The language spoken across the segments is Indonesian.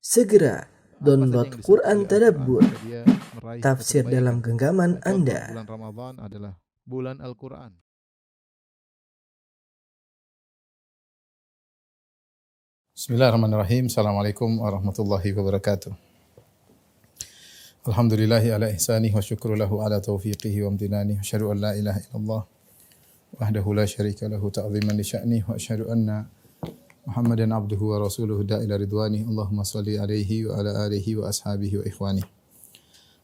Segera download Quran Tadabbur, dia meraih tafsir kebaikan. dalam genggaman Contoh Anda. bulan Ramadan adalah bulan Al-Quran. Bismillahirrahmanirrahim. Assalamualaikum warahmatullahi wabarakatuh. Alhamdulillahi ala ihsanih wa syukru lahu ala taufiqihi wa amtinani. Wa asyhadu an la ilaha illallah wahdahu la syarika lahu ta'ziman li sya'nih. Wa asyhadu anna Muhammadan abduhu wa rasuluhu da'ila ridwani. Allahumma salli alaihi wa ala alihi wa ashabihi wa ikhwani.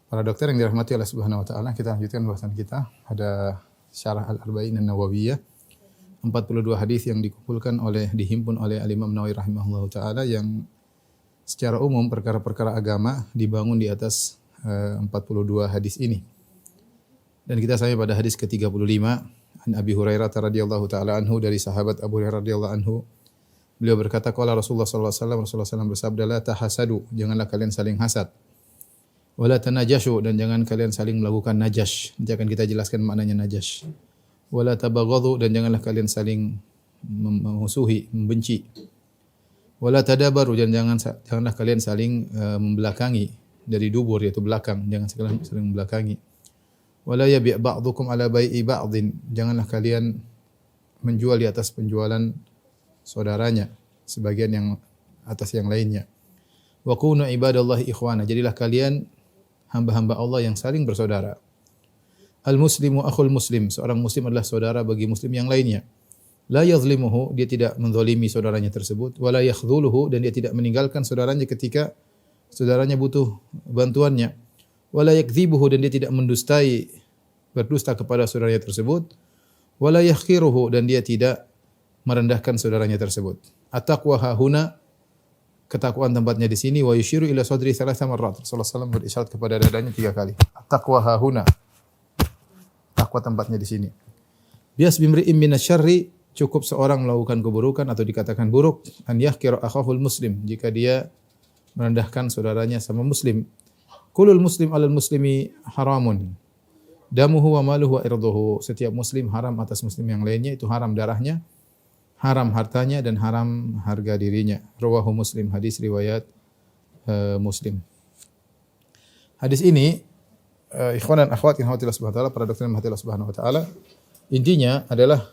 Para dokter yang dirahmati Allah Subhanahu wa taala, kita lanjutkan bahasan kita pada Syarah Al-Arba'in An-Nawawiyah. 42 hadis yang dihimpun oleh Al-Imam Nawawi rahimahullahu taala yang secara umum perkara-perkara agama dibangun di atas 42 hadis ini. Dan kita sampai pada hadis ke-35 an Abi Hurairah radhiyallahu taala anhu, dari sahabat Abu Hurairah radhiyallahu anhu. Beliau berkata, qala Rasulullah sallallahu alaihi wasallam, Rasulullah SAW bersabda, la tahasadu, janganlah kalian saling hasad. Wala tanajashu, dan jangan kalian saling melakukan najash. Nanti akan kita jelaskan maknanya najash. Wala tabaghadhu, dan janganlah kalian saling memusuhi, membenci. Wala tadabaru, dan janganlah kalian saling membelakangi dari dubur, yaitu belakang, jangan saling membelakangi. Wala yabi' ba'dukum ala bai'i ba'din, janganlah kalian menjual di atas penjualan saudaranya, sebagian yang atas yang lainnya. Wa kunu ibadallahi ikhwana, jadilah kalian hamba-hamba Allah yang saling bersaudara. Al-muslimu akhul muslim, seorang muslim adalah saudara bagi muslim yang lainnya. La yazlimuhu, dia tidak menzalimi saudaranya tersebut. Wa la yakhdhuluhu, dan dia tidak meninggalkan saudaranya ketika saudaranya butuh bantuannya. Wa la yakdzibuhu, dan dia tidak berdusta kepada saudaranya tersebut. Wa la yahqiruhu, dan dia tidak merendahkan saudaranya tersebut. At-taqwa hahuna, ketakwaan tempatnya di sini. Wa yushiru ila sadri thalatha marrat, Rasulullah SAW berisyarat kepada dadanya 3 kali. At-taqwa hahuna, takwa tempatnya di sini. Bias bimri'im minasyarri, cukup seorang melakukan keburukan atau dikatakan buruk, an yahqira akhahul muslim, jika dia merendahkan saudaranya sama muslim. Kulul muslim alal muslimi haramun, damuhu wa maluhu wa irduhu, setiap muslim haram atas muslim yang lainnya, itu haram darahnya, haram hartanya, dan haram harga dirinya. Rawahu Muslim, hadis riwayat Muslim. Hadis ini ikhwan dan akhwat yang Allah Subhanahu wa taala, para dokter yang Allah Subhanahu wa taala, intinya adalah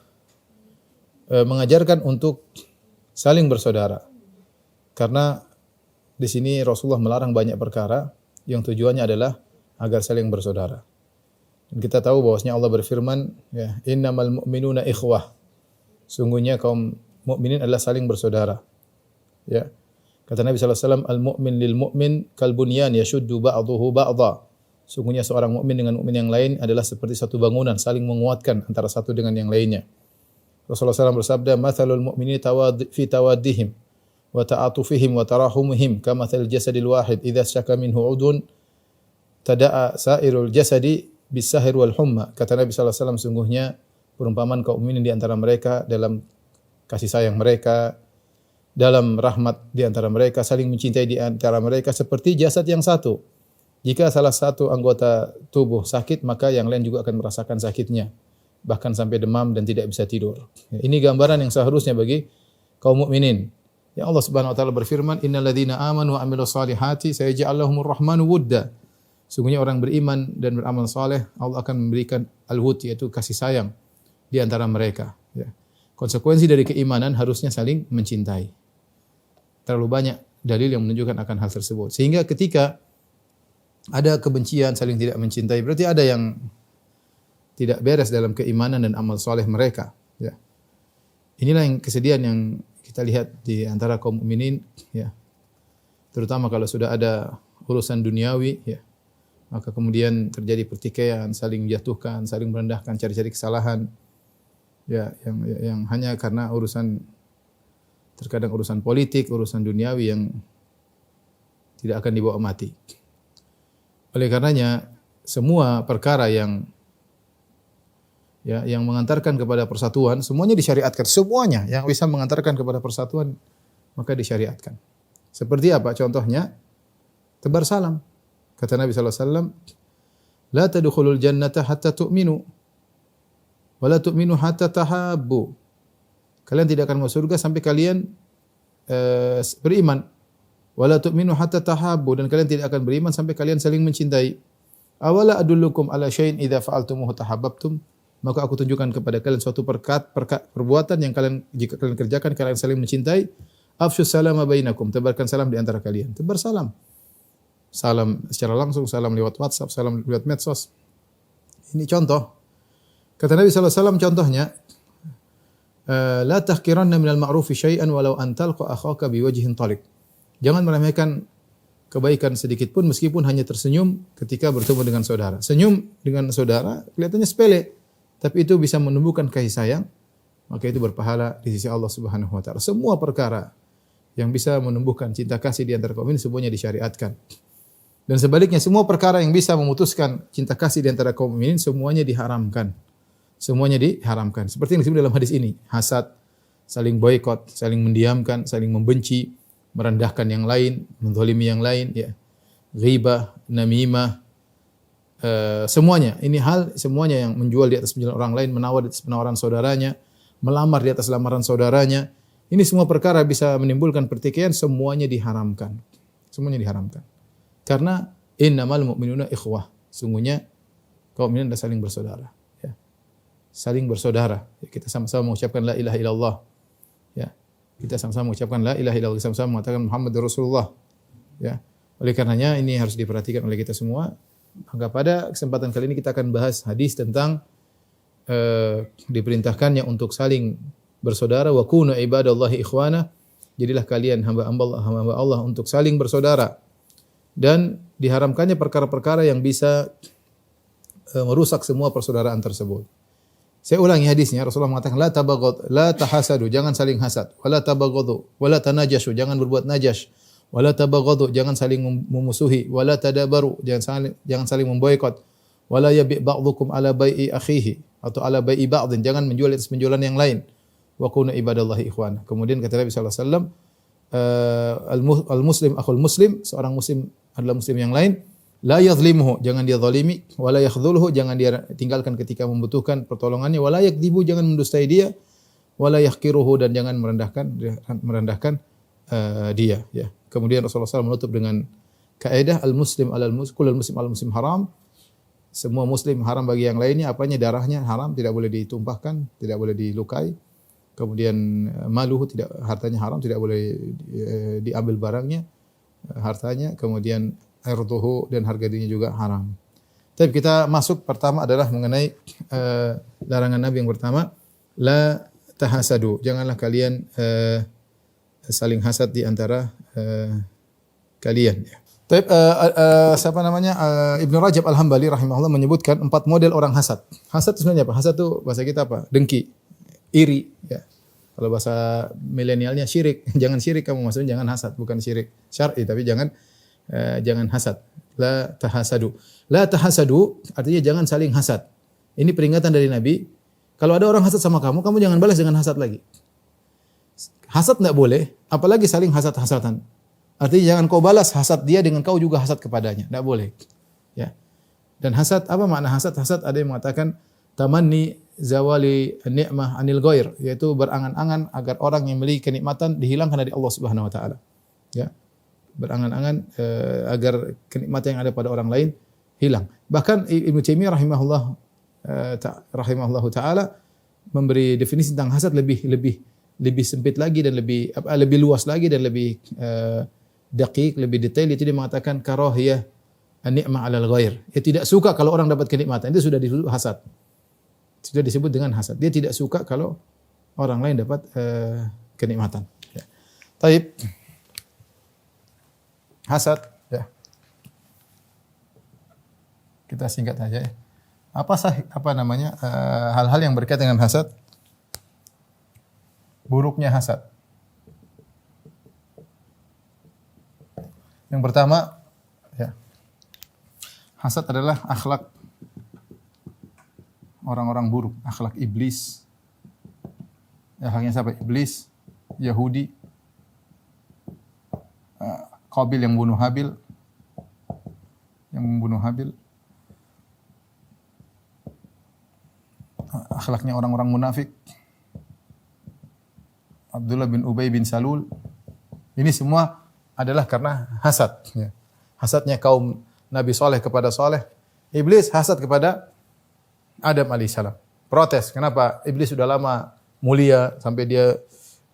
mengajarkan untuk saling bersaudara. Karena di sini Rasulullah melarang banyak perkara yang tujuannya adalah agar saling bersaudara. Dan kita tahu bahwasanya Allah berfirman, ya, innamal mu'minuna ikhwah. Sungguhnya kaum mukminin adalah saling bersaudara. Ya. Kata Nabi sallallahu alaihi wasallam, al-mu'min lil mu'min kal bunyan yashuddu ba'dahu ba'dha. Sungguhnya seorang mukmin dengan mukmin yang lain adalah seperti satu bangunan, saling menguatkan antara satu dengan yang lainnya. Rasulullah SAW bersabda, mathalul mu'minin fi tawaddihim wa ta'atufihim wa tarahumihim kamathalil jasadil wahid idza syaka minhu 'udun tada'a sairul jasadi bis-sahri wal humma. Kata Nabi sallallahu alaihi wasallam, sungguhnya perumpamaan kaum mukminin di antara mereka dalam kasih sayang mereka, dalam rahmat di antara mereka, saling mencintai di antara mereka seperti jasad yang satu. Jika salah satu anggota tubuh sakit, maka yang lain juga akan merasakan sakitnya, bahkan sampai demam dan tidak bisa tidur. Ini gambaran yang seharusnya bagi kaum mukminin. Ya, Allah Subhanahu wa taala berfirman, innal ladzina amanu wa amilus solihati sayaj'al lahumur rahmanu wudda. Sungguhnya orang beriman dan beramal saleh, Allah akan memberikan al-wud, yaitu kasih sayang di antara mereka. Ya. Konsekuensi dari keimanan harusnya saling mencintai. Terlalu banyak dalil yang menunjukkan akan hal tersebut. Sehingga ketika ada kebencian, saling tidak mencintai, berarti ada yang tidak beres dalam keimanan dan amal soleh mereka. Ya. Inilah yang kesedihan yang kita lihat di antara kaum mukminin, ya. Terutama kalau sudah ada urusan duniawi, ya. Maka kemudian terjadi pertikaian, saling menjatuhkan, saling merendahkan, cari-cari kesalahan. Ya, yang hanya karena terkadang urusan politik, urusan duniawi yang tidak akan dibawa mati. Oleh karenanya, semua perkara yang mengantarkan kepada persatuan, semuanya disyariatkan. Semuanya yang bisa mengantarkan kepada persatuan, maka disyariatkan. Seperti apa contohnya? Tebar salam. Kata Nabi sallallahu alaihi wasallam, la tadkhulul jannata hatta tu'minu wa la tu'minu hatta tahabbu. Kalian tidak akan masuk surga sampai kalian beriman. Wala tu'minu hatta tahabbu, dan kalian tidak akan beriman sampai kalian saling mencintai. Awala adullukum ala syai'in idza fa'altumuhu tahabbtum, maka aku tunjukkan kepada kalian suatu perbuatan yang kalian, jika kalian kerjakan, kalian saling mencintai. Afshus salama bainakum, tebarkan salam di antara kalian. Tebar salam. Salam secara langsung, salam lewat WhatsApp, salam lewat medsos. Ini contoh. Kata Nabi SAW contohnya, la tahqiranna minal ma'rufi syai'an walau an talqa akhaka biwajhin taliq. Jangan meremehkan kebaikan sedikit pun meskipun hanya tersenyum ketika bertemu dengan saudara. Senyum dengan saudara kelihatannya sepele, tapi itu bisa menumbuhkan kasih sayang, maka itu berpahala di sisi Allah Subhanahu wa taala. Semua perkara yang bisa menumbuhkan cinta kasih di antara kaum ini semuanya disyariatkan. Dan sebaliknya semua perkara yang bisa memutuskan cinta kasih di antara kaum mukminin semuanya diharamkan. Semuanya diharamkan. Seperti yang disebut dalam hadis ini, hasad, saling boikot, saling mendiamkan, saling membenci, merendahkan yang lain, menzalimi yang lain, ya. Ghibah, namimah, semuanya. Ini hal semuanya yang menjual di atas penjualan orang lain, menawar di atas penawaran saudaranya, melamar di atas lamaran saudaranya. Ini semua perkara bisa menimbulkan pertikaian, semuanya diharamkan. Semuanya diharamkan. Karena innamal mu'minuna ikhwah. Sungguhnya kaum mukminin adalah saling bersaudara, ya. Saling bersaudara. Ya, kita sama-sama mengucapkan la ilaha illallah. Ya. Kita sama-sama mengucapkan la ilaha illallah, sama-sama mengatakan Muhammadur Rasulullah. Ya. Oleh karenanya ini harus diperhatikan oleh kita semua. Maka pada kesempatan kali ini kita akan bahas hadis tentang diperintahkannya untuk saling bersaudara, wa kunu ibadallahi ikhwana. Jadilah kalian hamba Allah untuk saling bersaudara. Dan diharamkannya perkara-perkara yang bisa merusak semua persaudaraan tersebut. Saya ulangi hadisnya, Rasulullah mengatakan la tabaghad, la tahasadu, jangan saling hasad, wala tabaghadu, wala tanajashu, jangan berbuat najash, wala tabaghadu, jangan saling memusuhi, wala tadabaru, jangan saling memboikot, wala yabi' ba'dhukum ala bai'i akhihi atau ala bai'i ba'dhin, jangan menjual atas penjualan yang lain. Wa kunu ibadallahi ikhwana. Kemudian kata Nabi sallallahu alaihi wasallam, al-muslim akhul muslim, seorang muslim adalah muslim yang lain. La yadhlimuhu, jangan dia zalimi, wala yakhdhulhu, jangan dia tinggalkan ketika membutuhkan pertolongannya, wala yakdzibu, jangan mendustai dia, wala yahqiruhu, dan jangan merendahkan dia, ya. Kemudian Rasulullah SAW menutup dengan kaidah al-muslim alal muslim, muslim al muslim haram. Semua muslim haram bagi yang lainnya, apanya darahnya haram, tidak boleh ditumpahkan, tidak boleh dilukai. Kemudian maluhu, tidak, hartanya haram, tidak boleh diambil barangnya, hartanya. Kemudian irduhu, dan harga dirinya juga haram. Tapi kita masuk pertama adalah mengenai larangan Nabi yang pertama, la tahasadu, janganlah kalian saling hasad di antara kalian. Tapi siapa namanya, Ibnu Rajab Al-Hambali rahimahullah menyebutkan 4 model orang hasad. Hasad itu sebenarnya apa? Hasad itu bahasa kita apa? Dengki, iri, ya. Kalau bahasa milenialnya syirik. Jangan syirik kamu, maksudnya jangan hasad, bukan syirik syar'i, tapi jangan hasad. La tahasadu. La tahasadu artinya jangan saling hasad. Ini peringatan dari Nabi. Kalau ada orang hasad sama kamu, kamu jangan balas dengan hasad lagi. Hasad enggak boleh, apalagi saling hasad-hasadan. Artinya jangan kau balas hasad dia dengan kau juga hasad kepadanya, enggak boleh. Ya. Dan hasad, apa makna hasad? Hasad ada yang mengatakan tamanni zawali ni'mah anil ghair, yaitu berangan-angan agar orang yang memiliki kenikmatan dihilangkan dari Allah Subhanahu wa taala. Ya. Berangan-angan agar kenikmatan yang ada pada orang lain hilang. Bahkan Ibnu Taimiyah rahimahullahu taala memberi definisi tentang hasad lebih sempit lagi dan lebih luas lagi dan lebih daqiq, lebih detail. Itu dia mengatakan karahiyah an-ni'mah 'alal ghair. Dia tidak suka kalau orang dapat kenikmatan. Itu sudah disebut hasad. Sudah disebut dengan hasad. Dia tidak suka kalau orang lain dapat kenikmatan. Ya. Taib. Hasad, ya. Kita singkat saja, ya. Hal-hal yang berkaitan dengan hasad? Buruknya hasad. Yang pertama, ya. Hasad adalah akhlak orang-orang buruk, akhlak iblis. Akhlaknya siapa? Iblis, Yahudi, Qabil yang membunuh Habil, akhlaknya orang-orang munafik, Abdullah bin Ubay bin Salul. Ini semua adalah karena hasad. Ya. Hasadnya kaum Nabi Saleh kepada Saleh. Iblis hasad kepada Adam alaihissalam. Protes. Kenapa? Iblis sudah lama mulia sampai dia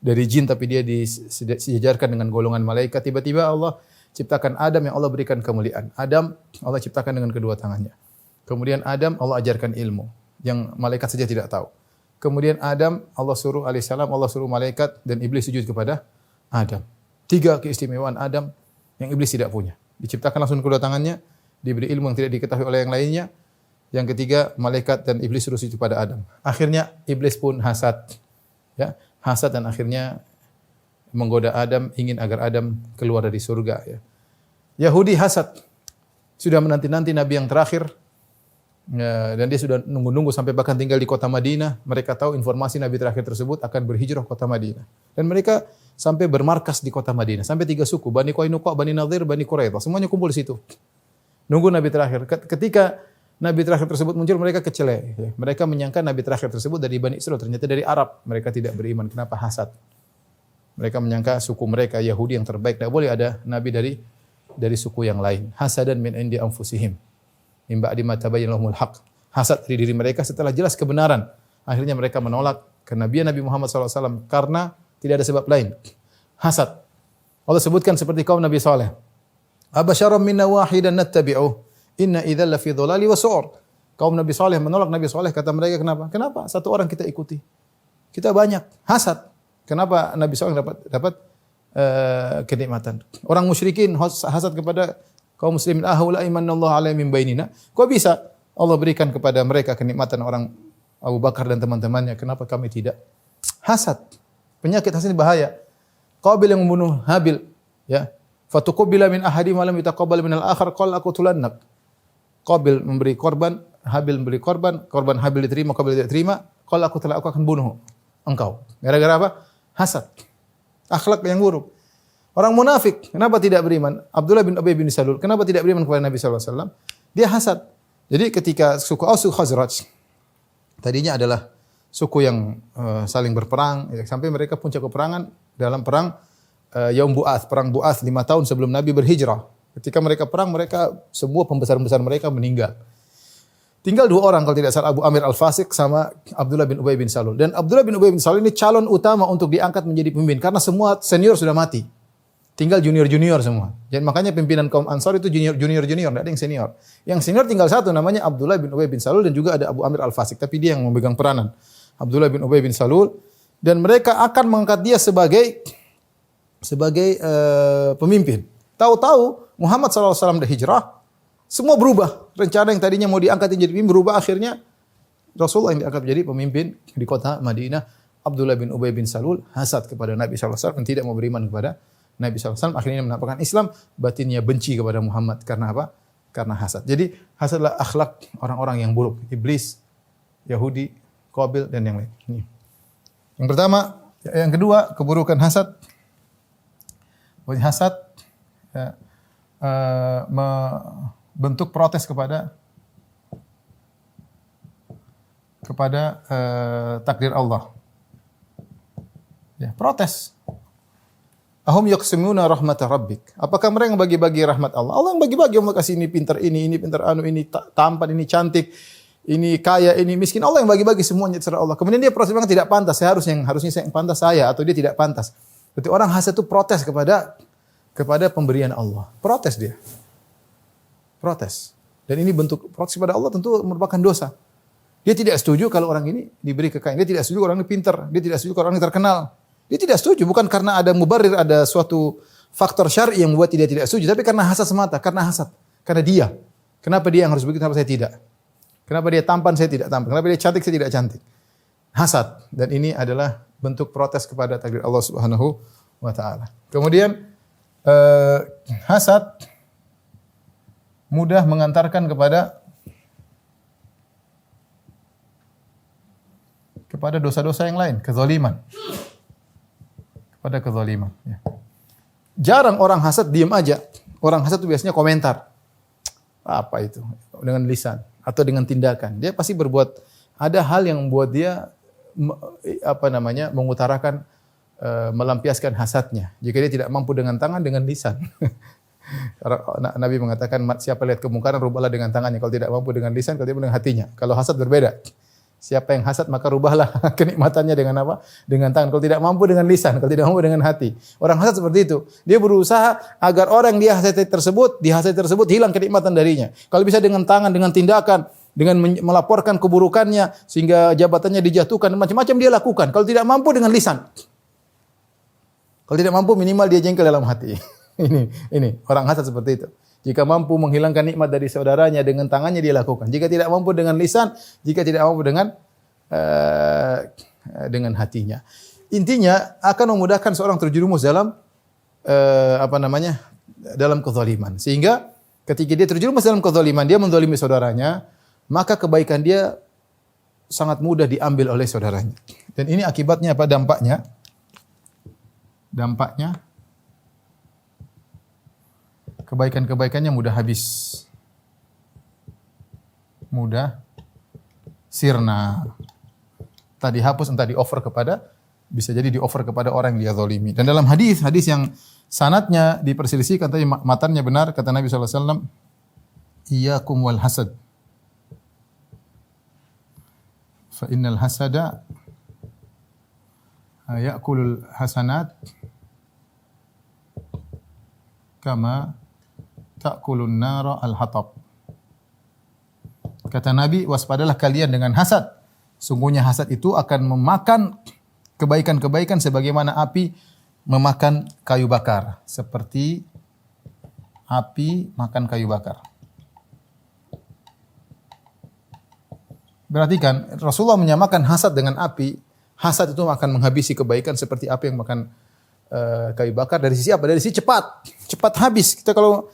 dari jin tapi dia disejajarkan dengan golongan malaikat. Tiba-tiba Allah ciptakan Adam yang Allah berikan kemuliaan. Adam Allah ciptakan dengan kedua tangannya. Kemudian Adam Allah ajarkan ilmu yang malaikat saja tidak tahu. Kemudian Adam Allah suruh alaihissalam, Allah suruh malaikat dan iblis sujud kepada Adam. 3 keistimewaan Adam yang iblis tidak punya. Diciptakan langsung kedua tangannya, diberi ilmu yang tidak diketahui oleh yang lainnya. Yang ketiga, malaikat dan iblis suruh sujud pada Adam. Akhirnya iblis pun hasad. Ya, hasad dan akhirnya menggoda Adam, ingin agar Adam keluar dari surga. Ya. Yahudi hasad. Sudah menanti-nanti Nabi yang terakhir. Ya, dan dia sudah nunggu-nunggu sampai bahkan tinggal di kota Madinah. Mereka tahu informasi Nabi terakhir tersebut akan berhijrah ke kota Madinah. Dan mereka sampai bermarkas di kota Madinah. Sampai 3 suku, Bani Qainuqa, Bani Nadhir, Bani Quraidah. Semuanya kumpul di situ. Nunggu Nabi terakhir. Ketika Nabi terakhir tersebut muncul, mereka kecele. Mereka menyangka Nabi terakhir tersebut dari Bani Israel, ternyata dari Arab. Mereka tidak beriman. Kenapa? Hasad. Mereka menyangka suku mereka Yahudi yang terbaik. Tidak boleh ada Nabi dari suku yang lain. Hasadan min indi anfusihim. Min ba'di ma tabayyana lahumul haq. Hasad dari diri mereka setelah jelas kebenaran. Akhirnya mereka menolak kenabian Nabi Muhammad SAW karena tidak ada sebab lain. Hasad. Allah sebutkan seperti kaum Nabi Saleh. Abasyaram minna wahidan nattabi'uh. Inna idzal lafi dhalali wa su'ur. Kaum Nabi Saleh menolak Nabi Saleh, kata mereka kenapa? Kenapa satu orang kita ikuti? Kita banyak. Hasad. Kenapa Nabi Saleh dapat kenikmatan? Orang musyrikin hasad kepada kaum muslimin, ahula imanallahu alaihi min bainina. Kok bisa Allah berikan kepada mereka kenikmatan orang Abu Bakar dan teman-temannya, kenapa kami tidak? Hasad. Penyakit hasad ini bahaya. Qabil yang membunuh Habil, ya. Fatuqbila min ahadi ma lam yutaqabbal min al-akhar qala aqtulannak. Qabil memberi korban, Habil memberi korban Habil diterima, Qabil tidak terima, qala aku akan bunuh engkau. Gara-gara apa? Hasad. Akhlak yang buruk. Orang munafik, kenapa tidak beriman? Abdullah bin Ubay bin Salul, kenapa tidak beriman kepada Nabi sallallahu alaihi wasallam? Dia hasad. Jadi ketika suku Aus Khazraj tadinya adalah suku yang saling berperang, ya, sampai mereka puncak peperangan dalam perang Yaum Bu'ath, perang Bu'ath 5 tahun sebelum Nabi berhijrah. Ketika mereka perang, mereka semua pembesar-pembesar mereka meninggal. Tinggal 2 orang kalau tidak salah, Abu Amir Al-Fasiq sama Abdullah bin Ubay bin Salul. Dan Abdullah bin Ubay bin Salul ini calon utama untuk diangkat menjadi pemimpin karena semua senior sudah mati. Tinggal junior-junior semua. Dan makanya pimpinan kaum Ansar itu junior-junior, tidak ada yang senior. Yang senior tinggal 1 namanya Abdullah bin Ubay bin Salul dan juga ada Abu Amir Al-Fasiq, tapi dia yang memegang peranan. Abdullah bin Ubay bin Salul, dan mereka akan mengangkat dia sebagai pemimpin. Tahu-tahu Muhammad SAW sudah hijrah, semua berubah. Rencana yang tadinya mau diangkat jadi pemimpin berubah, akhirnya Rasulullah yang diangkat menjadi pemimpin di kota Madinah. Abdullah bin Ubay bin Salul hasad kepada Nabi SAW dan tidak mau beriman kepada Nabi SAW. Akhirnya menampakkan Islam, batinnya benci kepada Muhammad. Karena apa? Karena hasad. Jadi hasad adalah akhlak orang-orang yang buruk. Iblis, Yahudi, Qabil, dan yang lain. Ini. Yang pertama, yang kedua, keburukan hasad. Hasad ya, bentuk protes kepada takdir Allah. Ya, protes. Ahum yaqsimuna rahmat rabbik. Apakah mereka yang bagi-bagi rahmat Allah? Allah yang bagi-bagi, Allah kasih ini pintar ini pintar anu, ini tampan, ini cantik, ini kaya, ini miskin. Allah yang bagi-bagi semuanya terserah Allah. Kemudian dia protes, memang tidak pantas. Harusnya yang pantas saya, atau dia tidak pantas. Berarti orang hasad itu protes kepada pemberian Allah. Protes dia. Protes. Dan ini bentuk protes kepada Allah tentu merupakan dosa. Dia tidak setuju kalau orang ini diberi kekayaan. Dia tidak setuju kalau orang ini pintar. Dia tidak setuju kalau orang ini terkenal. Dia tidak setuju. Bukan karena ada mubarir, ada suatu faktor syar'i yang membuat dia tidak setuju. Tapi karena hasad semata. Karena hasad. Karena dia. Kenapa dia yang harus begitu, kenapa saya tidak? Kenapa dia tampan, saya tidak tampan? Kenapa dia cantik, saya tidak cantik? Hasad. Dan ini adalah bentuk protes kepada takdir Allah Subhanahu wa ta'ala. Kemudian hasad mudah mengantarkan kepada dosa-dosa yang lain, kezaliman. Kepada kezaliman. Ya. Jarang orang hasad diam aja. Orang hasad itu biasanya komentar. Apa itu? Dengan lisan atau dengan tindakan. Dia pasti berbuat, ada hal yang membuat dia mengutarakan melampiaskan hasadnya. Jika dia tidak mampu dengan tangan, dengan lisan. Nabi mengatakan, siapa lihat kemungkaran, rubahlah dengan tangannya. Kalau tidak mampu dengan lisan, kalau tidak mampu dengan hatinya. Kalau hasad berbeda. Siapa yang hasad, maka rubahlah kenikmatannya dengan apa? Dengan tangan. Kalau tidak mampu dengan lisan, kalau tidak mampu dengan hati. Orang hasad seperti itu. Dia berusaha agar orang dia hasad tersebut hilang kenikmatan darinya. Kalau bisa dengan tangan, dengan tindakan, dengan melaporkan keburukannya, sehingga jabatannya dijatuhkan, macam-macam dia lakukan. Kalau tidak mampu dengan lisan. Kalau tidak mampu minimal dia jengkel dalam hati. Ini orang hasad seperti itu. Jika mampu menghilangkan nikmat dari saudaranya dengan tangannya dia lakukan. Jika tidak mampu dengan lisan, jika tidak mampu dengan hatinya. Intinya akan memudahkan seorang terjerumus dalam dalam kezaliman. Sehingga ketika dia terjerumus dalam kezaliman, dia menzalimi saudaranya, maka kebaikan dia sangat mudah diambil oleh saudaranya. Dan ini akibatnya apa? Dampaknya kebaikan-kebaikannya mudah habis. Mudah sirna. Entah dihapus, entah di-offer bisa jadi di-offer kepada orang yang dia zalimi. Dan dalam hadis yang sanadnya diperselisihkan, tapi matanya benar, kata Nabi SAW, iyyakum wal hasad. Fa innal hasada ya'kulul hasanat kama ta'kulun nara al-hatab. Kata Nabi, waspadalah kalian dengan hasad. Sungguhnya hasad itu akan memakan kebaikan-kebaikan sebagaimana api memakan kayu bakar. Seperti api makan kayu bakar. Perhatikan, Rasulullah menyamakan hasad dengan api. Hasad itu akan menghabisi kebaikan seperti api yang makan kayu bakar. Dari sisi apa? Dari sisi cepat. Cepat habis. Kita kalau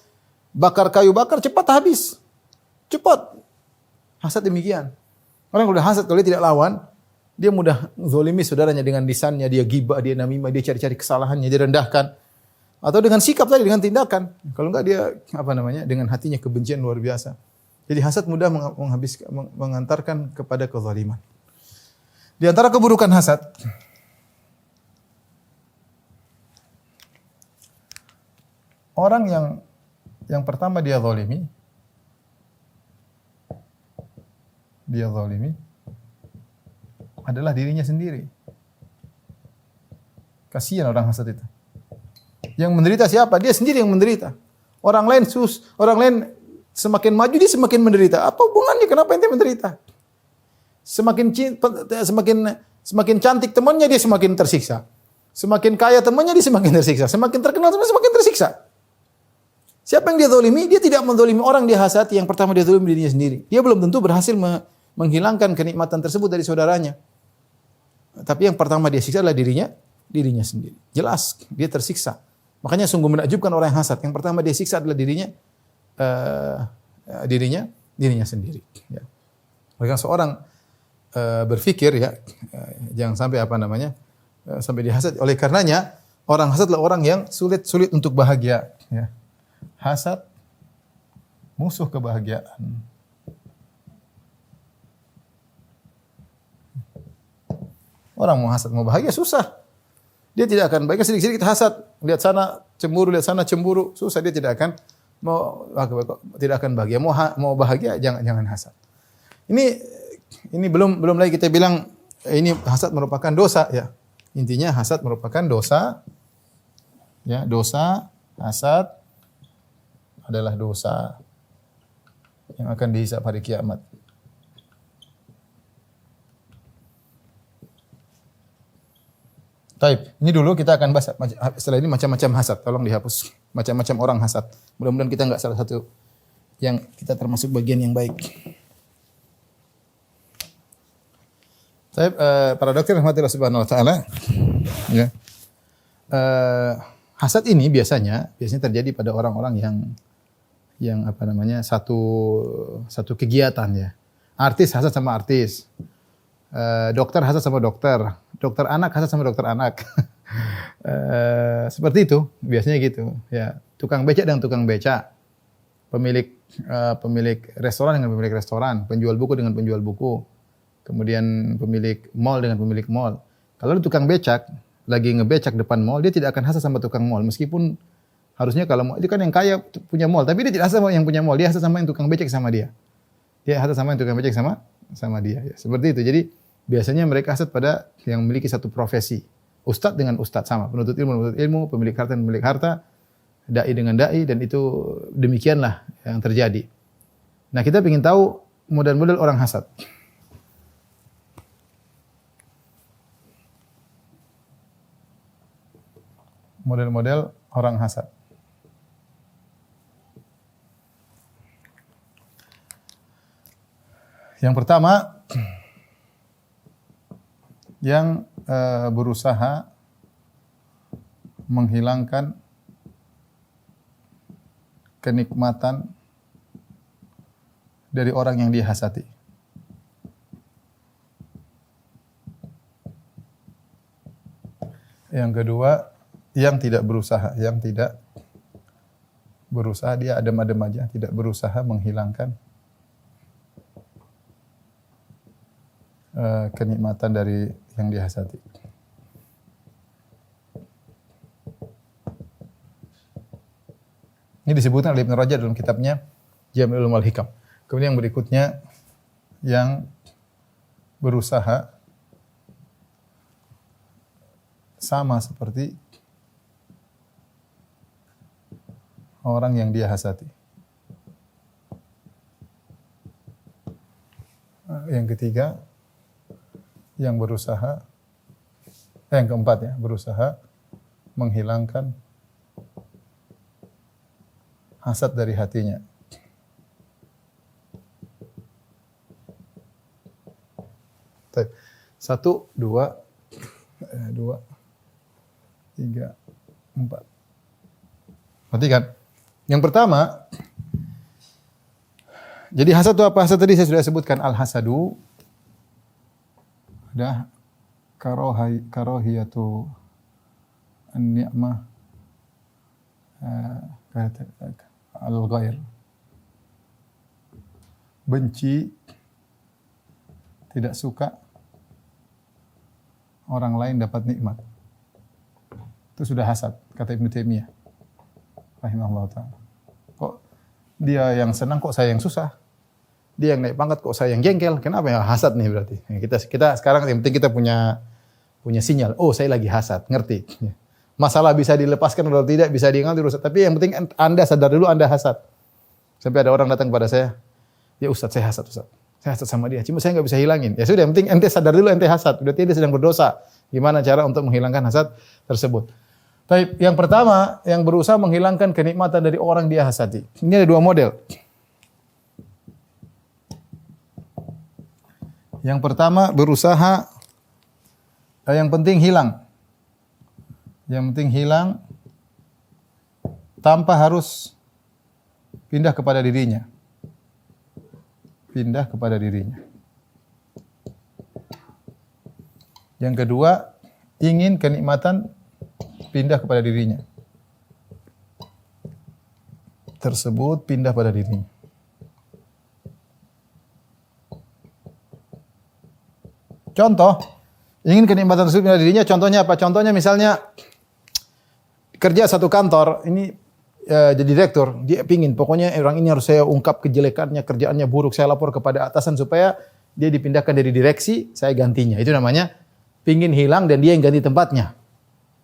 bakar kayu bakar, cepat habis. Cepat. Hasad demikian. Orang kalau hasad, kalau dia tidak lawan, dia mudah zalimi saudaranya dengan lisannya, dia ghibah, dia namimah, dia cari-cari kesalahannya, dia rendahkan. Atau dengan sikap tadi, dengan tindakan. Kalau enggak dia dengan hatinya kebencian luar biasa. Jadi hasad mudah mengantarkan kepada kezaliman. Di antara keburukan hasad, orang yang pertama dia zalimi adalah dirinya sendiri. Kasihan orang hasad itu. Yang menderita siapa? Dia sendiri yang menderita. Orang lain semakin maju dia semakin menderita. Apa hubungannya? Kenapa ente menderita? Semakin cantik temannya dia semakin tersiksa. Semakin kaya temannya dia semakin tersiksa. Semakin terkenal temannya semakin tersiksa. Siapa yang dia zalimi? Dia tidak menzalimi orang dia hasad. Yang pertama dia zalimi dirinya sendiri. Dia belum tentu berhasil menghilangkan kenikmatan tersebut dari saudaranya. Tapi yang pertama dia siksa adalah dirinya sendiri. Jelas dia tersiksa. Makanya sungguh menakjubkan orang yang hasad. Yang pertama dia siksa adalah dirinya sendiri. Ya. Maka seorang berpikir jangan sampai sampai dihasad. Oleh karenanya orang hasad adalah orang yang sulit untuk bahagia. Ya. Hasad musuh kebahagiaan. Orang mau hasad mau bahagia susah. Dia tidak akan bahagia, sedikit-sedikit hasad. Lihat sana cemburu, susah, dia tidak akan bahagia. Mau bahagia jangan hasad. Ini belum lagi kita bilang ini hasad merupakan dosa ya. Intinya hasad merupakan dosa. Ya, hasad adalah dosa yang akan dihisab hari kiamat. Taib, ini dulu kita akan bahas setelah ini macam-macam hasad. Tolong dihapus. Macam-macam orang hasad. Mudah-mudahan kita enggak salah satu yang kita termasuk bagian yang baik. Taib, para dokter rahmatillah subhanahu wa ta'ala. Ya. Hasad ini biasanya terjadi pada orang-orang yang satu kegiatan ya. Artis hasad sama artis. Dokter hasad sama dokter anak hasad sama dokter anak. Seperti itu, biasanya gitu. Ya, tukang becak dengan tukang becak, pemilik restoran dengan pemilik restoran, penjual buku dengan penjual buku, kemudian pemilik mall dengan pemilik mall. Kalau tukang becak, lagi ngebecak depan mall, dia tidak akan hasad sama tukang mall. Meskipun harusnya kalau itu kan yang kaya punya mall, tapi dia tidak hasad sama yang punya mall, dia hasad sama yang tukang becak sama dia. Dia hasad sama yang tukang becak sama dia. Ya, seperti itu. Jadi biasanya mereka hasad pada yang memiliki satu profesi. Ustadz dengan ustadz sama, penuntut ilmu, pemilik harta, dai dengan dai, dan itu demikianlah yang terjadi. Nah, kita ingin tahu model-model orang hasad. Model-model orang hasad. Yang pertama, yang berusaha menghilangkan kenikmatan dari orang yang dia hasati. Yang kedua, yang tidak berusaha, dia adem-adem aja, tidak berusaha menghilangkan kenikmatan dari yang dihasati. Ini disebutkan oleh Ibnu Rajab dalam kitabnya Jami' Ulumul Hikam. Kemudian yang berikutnya, yang berusaha sama seperti orang yang dia hasati. Yang ketiga, yang berusaha, yang keempat ya, berusaha menghilangkan hasad dari hatinya. Satu, dua, tiga, empat. Perhatikan. Yang pertama, jadi hasad itu apa? Hasad tadi saya sudah sebutkan, al-hasadu ada karohiyatu an-ni'mah al-ghair. Benci, tidak suka orang lain dapat nikmat. Itu sudah hasad, kata Ibnu Taimiyah rahimahullah ta'ala. Kok dia yang senang, kok saya yang susah? Dia yang naik pangkat, kok saya yang jengkel? Kenapa ya? Hasad nih berarti. Kita sekarang yang penting kita punya sinyal. Oh, saya lagi hasad, ngerti? Masalah bisa dilepaskan atau tidak, bisa diingat dirusak. Tapi yang penting Anda sadar dulu Anda hasad. Sampai ada orang datang kepada saya, ya Ustaz, saya hasad Ustaz. Saya hasad sama dia, cuma saya nggak bisa hilangin. Ya sudah, yang penting ente sadar dulu ente hasad. Berarti dia sedang berdosa. Gimana cara untuk menghilangkan hasad tersebut? Tapi yang pertama, yang berusaha menghilangkan kenikmatan dari orang dia hasadi. Ini ada dua model. Yang pertama berusaha, yang penting hilang. Yang penting hilang tanpa harus pindah kepada dirinya. Pindah kepada dirinya. Yang kedua, ingin kenikmatan pindah kepada dirinya. Tersebut pindah pada dirinya. Contoh, ingin kenikmatan tersebut pindah dirinya, contohnya apa? Contohnya misalnya kerja satu kantor, ini jadi direktur, dia pingin, pokoknya orang ini harus saya ungkap kejelekannya, kerjaannya buruk, saya lapor kepada atasan supaya dia dipindahkan dari direksi, saya gantinya. Itu namanya pingin hilang dan dia yang ganti tempatnya.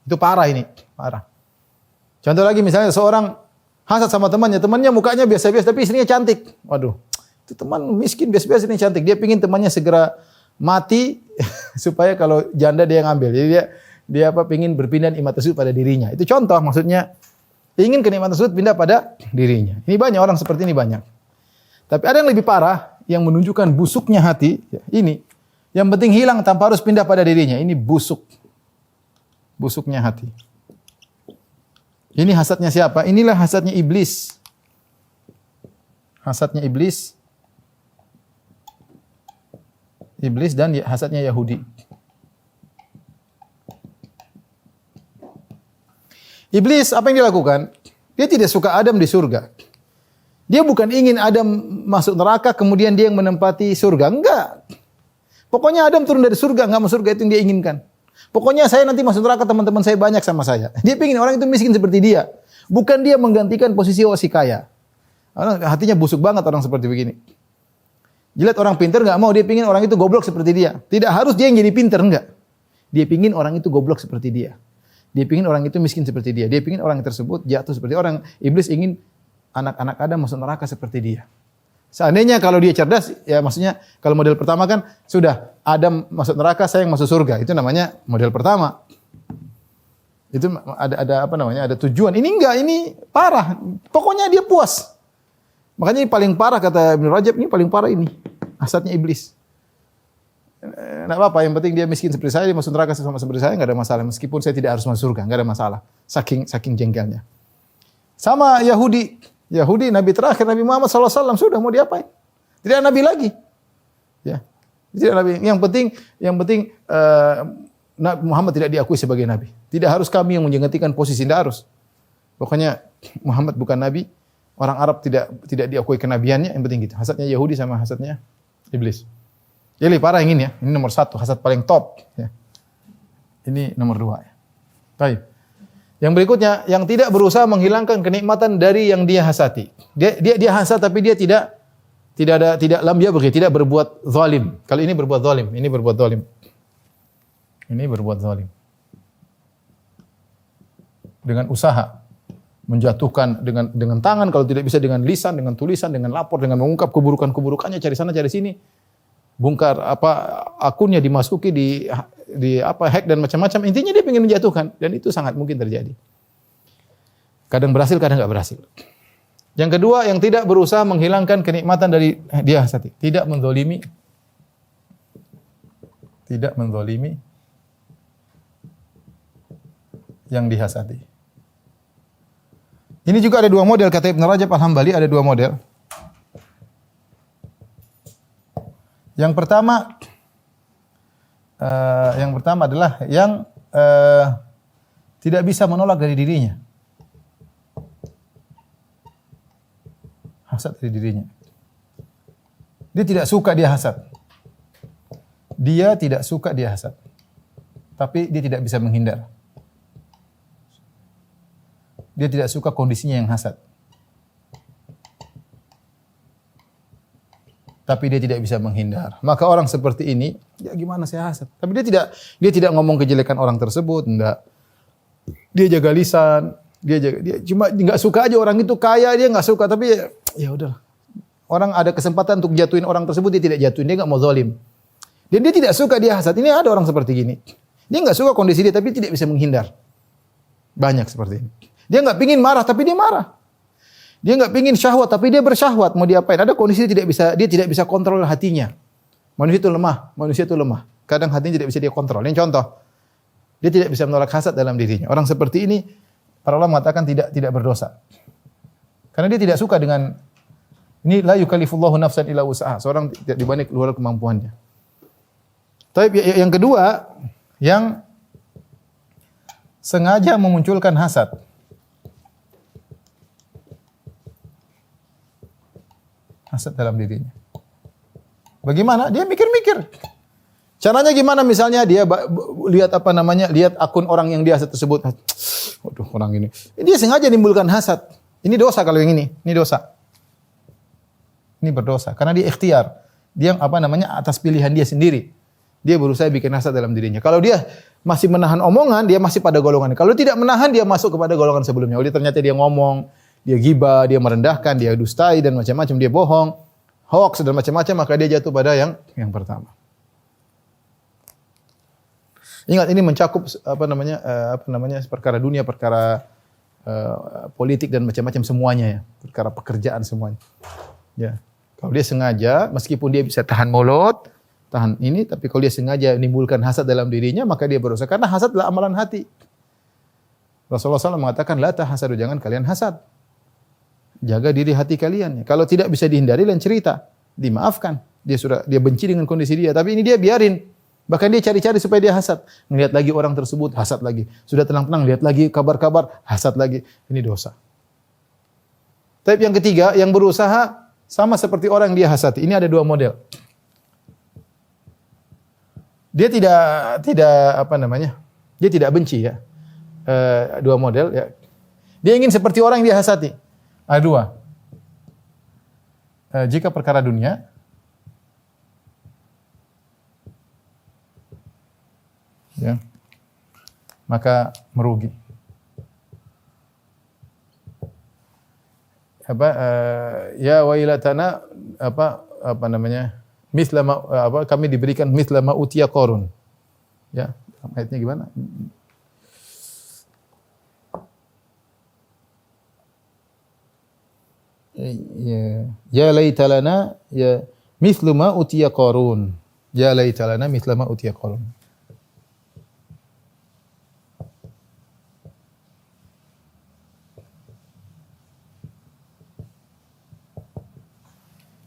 Itu parah ini, parah. Contoh lagi misalnya seorang hasad sama temannya mukanya biasa-biasa tapi istrinya cantik. Waduh, itu teman miskin biasa-biasa ini cantik. Dia pingin temannya segera mati supaya kalau janda dia yang ambil. Jadi dia pingin berpindah nikmat tersebut pada dirinya. Itu contoh, maksudnya ingin kenikmatan tersebut pindah pada dirinya. Ini banyak orang seperti ini banyak. Tapi ada yang lebih parah yang menunjukkan busuknya hati. Ini yang penting hilang tanpa harus pindah pada dirinya. Ini busuknya hati. Ini hasadnya siapa? Inilah hasadnya iblis. Hasadnya iblis. Iblis dan hasadnya Yahudi. Iblis apa yang dilakukan? Dia tidak suka Adam di surga. Dia bukan ingin Adam masuk neraka kemudian dia yang menempati surga. Enggak. Pokoknya Adam turun dari surga, enggak masuk surga, itu yang dia inginkan. Pokoknya saya nanti masuk neraka, teman-teman saya banyak sama saya. Dia pingin orang itu miskin seperti dia. Bukan dia menggantikan posisi si kaya. Hatinya busuk banget orang seperti begini. Jilat orang pintar nggak mau, dia pingin orang itu goblok seperti dia. Tidak harus dia yang jadi pintar, enggak. Dia pingin orang itu goblok seperti dia. Dia pingin orang itu miskin seperti dia. Dia pingin orang tersebut jatuh seperti orang. Iblis ingin anak-anak Adam masuk neraka seperti dia. Seandainya kalau dia cerdas, ya maksudnya kalau model pertama kan sudah Adam masuk neraka, saya yang masuk surga. Itu namanya model pertama. Itu ada apa namanya? Ada tujuan. Ini enggak, ini parah. Pokoknya dia puas. Makanya ini paling parah kata Ibnu Rajab, ini paling parah ini. Hasadnya iblis. Enggak apa-apa, yang penting dia miskin seperti saya, dia masuk neraka sama seperti saya, enggak ada masalah. Meskipun saya tidak harus masuk surga, enggak ada masalah. Saking jengkelnya. Sama Yahudi. Yahudi, Nabi terakhir Nabi Muhammad SAW sudah mau diapain? Tidak ada Nabi lagi. Ya, tidak Nabi. Yang penting Nabi Muhammad tidak diakui sebagai Nabi. Tidak harus kami yang menggantikan posisi, tidak harus. Pokoknya Muhammad bukan Nabi. Orang Arab tidak diakui kenabiannya. Yang penting gitu. Hasadnya Yahudi sama hasadnya iblis. Jadi parah yang ini ya. Ini nomor 1, hasad paling top. Ya. Ini nomor 2. Ya. Baik. Yang berikutnya, yang tidak berusaha menghilangkan kenikmatan dari yang dia hasati. Dia hasad tapi dia tidak lam yabghi, tidak berbuat zalim. Kalau ini berbuat zalim, ini berbuat zalim. Ini berbuat zalim. Dengan usaha menjatuhkan dengan tangan, kalau tidak bisa dengan lisan, dengan tulisan, dengan lapor, dengan mengungkap keburukan-keburukannya, cari sana cari sini. Bongkar akunnya dimasuki di hack dan macam-macam. Intinya dia ingin menjatuhkan dan itu sangat mungkin terjadi. Kadang berhasil, kadang enggak berhasil. Yang kedua, yang tidak berusaha menghilangkan kenikmatan dari dia hasati, tidak menzalimi yang dihasati. Ini juga ada 2 model kata Ibnu Rajab Al-Hambali, ada 2 model. Yang pertama adalah yang tidak bisa menolak dari dirinya. Hasad dari dirinya. Dia tidak suka dia hasad. Dia tidak suka dia hasad. Tapi dia tidak bisa menghindar. Dia tidak suka kondisinya yang hasad. Tapi dia tidak bisa menghindar. Maka orang seperti ini, ya gimana saya hasad? Tapi dia tidak ngomong kejelekan orang tersebut, enggak. Dia jaga lisan, dia cuma enggak suka aja orang itu kaya, dia enggak suka, tapi ya udahlah. Orang ada kesempatan untuk jatuhin orang tersebut, dia tidak jatuhin, dia enggak mau zalim. Dan dia tidak suka dia hasad. Ini ada orang seperti gini. Dia enggak suka kondisi dia, tapi tidak bisa menghindar. Banyak seperti ini. Dia enggak pingin marah, tapi dia marah. Dia enggak pingin syahwat, tapi dia bersyahwat. Mau diapain? Ada kondisi dia tidak bisa kontrol hatinya. Manusia itu lemah. Kadang hatinya tidak bisa dia kontrol. Ini contoh. Dia tidak bisa menolak hasad dalam dirinya. Orang seperti ini, para ulama mengatakan tidak berdosa. Karena dia tidak suka dengan ini la yukallifullahu nafsan illa wus'aha. Seorang tidak dibanding luar kemampuannya. Tapi yang kedua, yang sengaja memunculkan hasad. Hasad dalam dirinya. Bagaimana? Dia mikir-mikir. Caranya gimana? Misalnya dia lihat lihat akun orang yang dia hasad tersebut. Waduh, orang ini. Dia sengaja nimbulkan hasad. Ini dosa kalau yang ini. Ini dosa. Ini berdosa karena dia ikhtiar. Dia atas pilihan dia sendiri. Dia berusaha bikin hasad dalam dirinya. Kalau dia masih menahan omongan, dia masih pada golongan. Kalau tidak menahan, dia masuk kepada golongan sebelumnya. Oh, ternyata dia ngomong, dia ghibah, dia merendahkan, dia dustai dan macam-macam, dia bohong, hoax dan macam-macam, maka dia jatuh pada yang pertama. Ingat ini mencakup perkara dunia, perkara politik dan macam-macam semuanya ya, perkara pekerjaan semuanya. Ya. Kalau dia sengaja, meskipun dia bisa tahan mulut, tahan ini, tapi kalau dia sengaja menimbulkan hasad dalam dirinya, maka dia berdosa karena hasad adalah amalan hati. Rasulullah SAW mengatakan, la tahasadu, jangan kalian hasad. Jaga diri hati kalian. Kalau tidak bisa dihindari, lain cerita. Dimaafkan. Dia benci dengan kondisi dia. Tapi ini dia biarin. Bahkan dia cari-cari supaya dia hasad. Ngelihat lagi orang tersebut, hasad lagi. Sudah tenang-tenang, lihat lagi kabar-kabar, hasad lagi. Ini dosa. Tapi yang ketiga, yang berusaha sama seperti orang yang dia hasati. Ini ada 2 model. Dia tidak Dia tidak benci ya. Dua model ya. Dia ingin seperti orang yang dia hasati. Ada dua. Jika perkara dunia, ya, maka merugi. Ya wailatana apa namanya? Kami diberikan mislama utia Qarun. Ya, ayatnya gimana? Ya laitalana ya mithlu ma utiya Qarun. Ya laitalana mithlu ma utiya Qarun.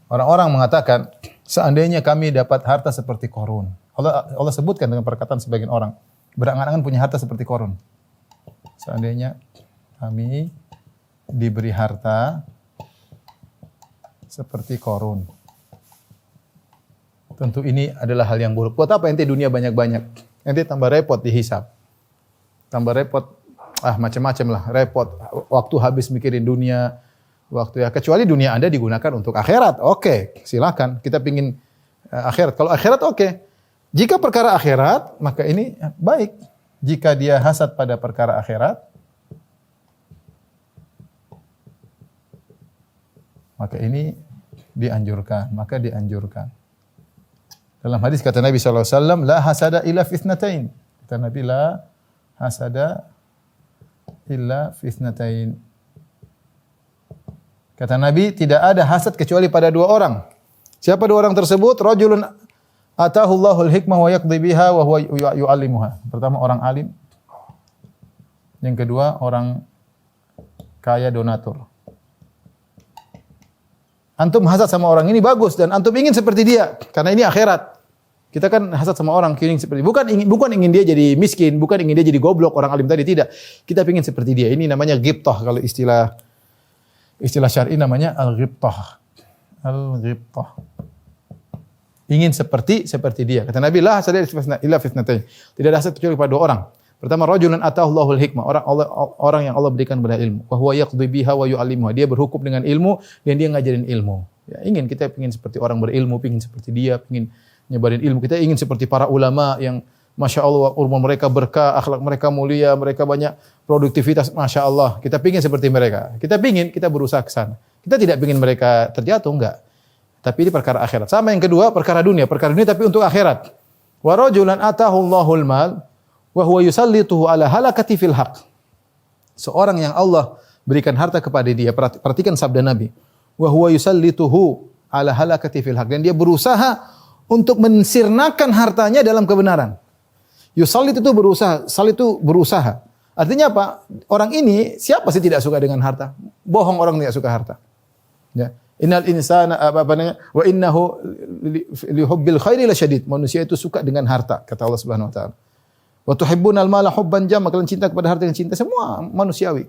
Orang-orang mengatakan, seandainya kami dapat harta seperti Qarun. Allah sebutkan dengan perkataan sebagian orang, berangan-angan punya harta seperti Qarun. Seandainya kami diberi harta seperti Qarun. Tentu ini adalah hal yang buruk. Buat apa ente dunia banyak-banyak? Ente tambah repot dihisab. Tambah repot, macam-macam lah, repot. Waktu habis mikirin dunia, waktu ya. Kecuali dunia Anda digunakan untuk akhirat. Oke, silakan. Kita pingin akhirat. Kalau akhirat oke. Jika perkara akhirat, maka ini baik. Jika dia hasad pada perkara akhirat, maka ini dianjurkan, maka dianjurkan. Dalam hadis kata Nabi SAW, la hasada illa fitnatain. Kata Nabi, la hasada illa fitnatain. Kata Nabi, tidak ada hasad kecuali pada dua orang. Siapa dua orang tersebut? Rajulun atahu Allahul hikmah wa yaqdi biha wa huwa yu'allimuha. Pertama orang alim. Yang kedua orang kaya donatur. Antum hasad sama orang ini bagus dan antum ingin seperti dia karena ini akhirat. Kita kan hasad sama orang ingin seperti bukan ingin dia jadi miskin, bukan ingin dia jadi goblok orang alim tadi, tidak. Kita ingin seperti dia. Ini namanya ghibthah kalau istilah syar'i namanya al-ghibthah. Al-ghibthah. Ingin seperti dia. Kata Nabi, la hasada illa fitnatain. Tidak ada hasad kecuali pada dua orang. Pertama, rajulun atahu Allahul hikmah, orang yang Allah berikan pada ilmu. Wa huwa yaqdi biha wa yu'allimuha. Dia berhukum dengan ilmu dan dia ngajarin ilmu. Ya, kita ingin seperti orang berilmu, ingin seperti dia, ingin nyebarin ilmu. Kita ingin seperti para ulama yang Masya Allah umur mereka berkah, akhlak mereka mulia, mereka banyak produktivitas, Masya Allah. Kita ingin seperti mereka. Kita berusaha ke sana. Kita tidak ingin mereka terjatuh, enggak. Tapi ini perkara akhirat. Sama yang kedua, perkara dunia tapi untuk akhirat. Wa rajulan atahu Allahul mal wa huwa yusallituhu ala halakati fil haq. Seorang yang Allah berikan harta kepada dia, perhatikan sabda Nabi. Wa huwa yusallituhu ala halakati fil haq. Dan dia berusaha untuk mensirnakan hartanya dalam kebenaran. Yusallit itu berusaha, salit itu berusaha. Artinya apa? Orang ini siapa sih tidak suka dengan harta? Bohong orang tidak suka harta. Ya. Innal insana wa innahu li hubbil khairi lasyadid. Manusia itu suka dengan harta, kata Allah Subhanahu wa taala. Wa tuhibbunal mala hubban jamma, kalian cinta kepada harta dengan cinta semua manusiawi.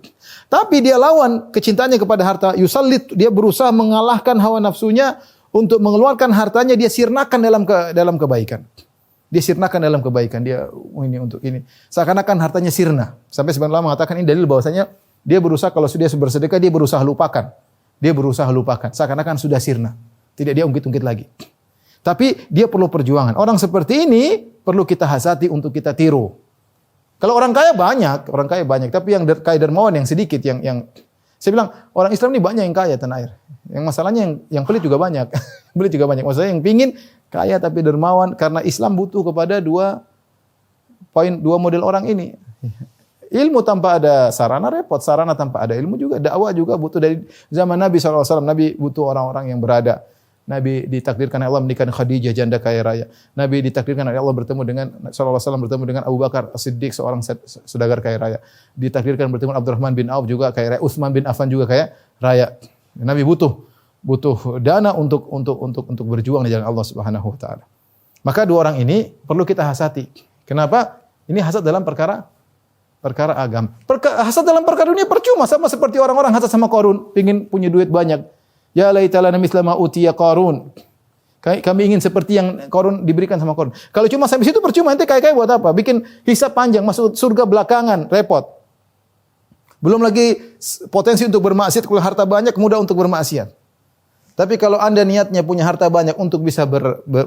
Tapi dia lawan kecintaannya kepada harta, yusallit, dia berusaha mengalahkan hawa nafsunya untuk mengeluarkan hartanya, dia sirnakan dalam kebaikan. Dia sirnakan dalam kebaikan, dia ini untuk ini. Seakan-akan hartanya sirna. Sampai sebagian ulama mengatakan ini dalil bahwasanya dia berusaha kalau sudah bersedekah dia berusaha lupakan. Dia berusaha lupakan, seakan-akan sudah sirna. Tidak dia ungkit-ungkit lagi. Tapi dia perlu perjuangan. Orang seperti ini perlu kita hasati untuk kita tiru. Kalau orang kaya banyak, tapi yang kaya dermawan yang sedikit, yang saya bilang orang Islam ini banyak yang kaya tanah air. Yang masalahnya yang pelit juga banyak. Pelit juga banyak. Maksudnya yang pingin kaya tapi dermawan, karena Islam butuh kepada dua model orang ini. Ilmu tanpa ada sarana repot, sarana tanpa ada ilmu juga, dakwah juga butuh. Dari zaman Nabi SAW, Nabi butuh orang-orang yang berada. Nabi ditakdirkan Allah menikahi Khadijah, janda kaya raya. Nabi ditakdirkan Allah bertemu dengan SAW bertemu dengan Abu Bakar As-Siddiq, seorang saudagar kaya raya. Ditakdirkan bertemu Abdurrahman bin Auf juga kaya raya, Utsman bin Affan juga kaya raya. Nabi butuh dana untuk berjuang di jalan Allah Subhanahu wa taala. Maka dua orang ini perlu kita hasati. Kenapa? Ini hasad dalam perkara agama. Hasad dalam perkara dunia percuma, sama seperti orang-orang hasad sama Qarun, pengin punya duit banyak. Ya laitana misla ma utiya Qarun. Kami ingin seperti yang Qarun diberikan sama Qarun. Kalau cuma sampai situ percuma, ente kaya-kaya buat apa? Bikin hisab panjang, masuk surga belakangan, repot. Belum lagi potensi untuk bermaksiat, kalau harta banyak mudah untuk bermaksiat. Tapi kalau Anda niatnya punya harta banyak untuk bisa